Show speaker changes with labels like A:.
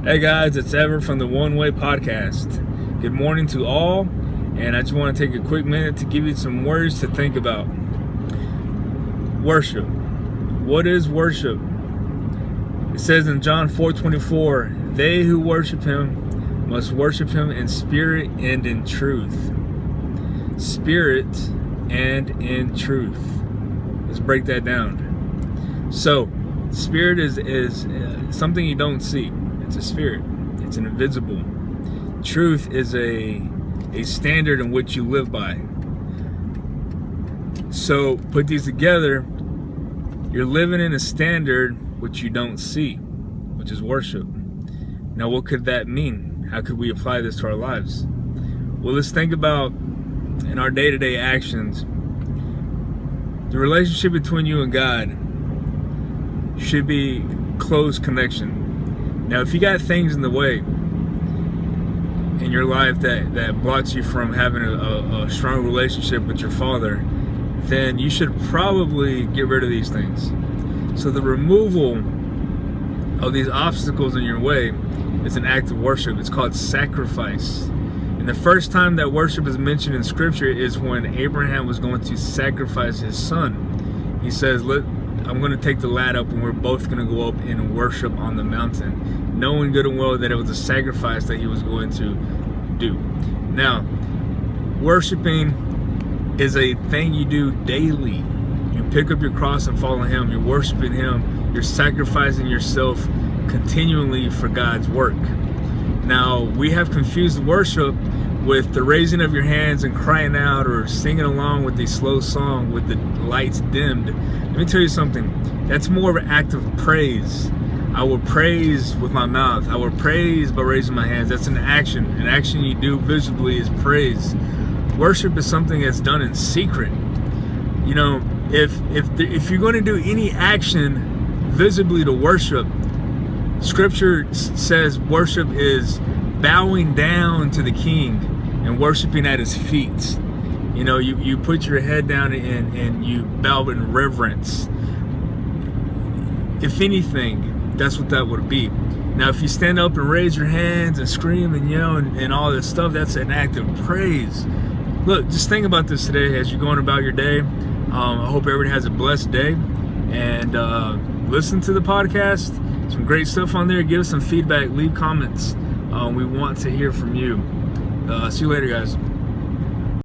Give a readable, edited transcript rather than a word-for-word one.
A: Hey guys, it's Ever from the One Way Podcast. Good morning to all, and I just want to take a quick minute to give you some words to think about. Worship. What is worship? It says in John 4:24, they who worship him must worship him in spirit and in truth. Spirit and in truth. Let's break that down. So, spirit is something you don't see. It's a spirit. It's an invisible. Truth is a standard in which you live by. So put these together, you're living in a standard which you don't see, which is worship. Now what could that mean? How could we apply this to our lives? Well, let's think about in our day-to-day actions, the relationship between you and God should be close connection. Now, if you got things in the way in your life that blocks you from having a strong relationship with your Father, then you should probably get rid of these things. So the removal of these obstacles in your way is an act of worship. It's called sacrifice. And the first time that worship is mentioned in Scripture is when Abraham was going to sacrifice his son. He says, I'm going to take the lad up and we're both going to go up and worship on the mountain, knowing good and well that it was a sacrifice that he was going to do. Now, worshiping is a thing you do daily. You pick up your cross and follow him. You're worshiping him. You're sacrificing yourself continually for God's work. Now, we have confused worship with the raising of your hands and crying out or singing along with a slow song with the lights dimmed. Let me tell you something. That's more of an act of praise. I will praise with my mouth. I will praise by raising my hands. That's an action. An action you do visibly is praise. Worship is something that's done in secret. You know, if you're going to do any action visibly to worship, Scripture says worship is bowing down to the King and worshiping at his feet. You know, you put your head down and you bow in reverence. If anything, that's what that would be. Now, if you stand up and raise your hands and scream and yell and all this stuff, that's an act of praise. Look, just think about this today as you're going about your day. I hope everybody has a blessed day. And listen to the podcast. Some great stuff on there. Give us some feedback. Leave comments. We want to hear from you. See you later, guys.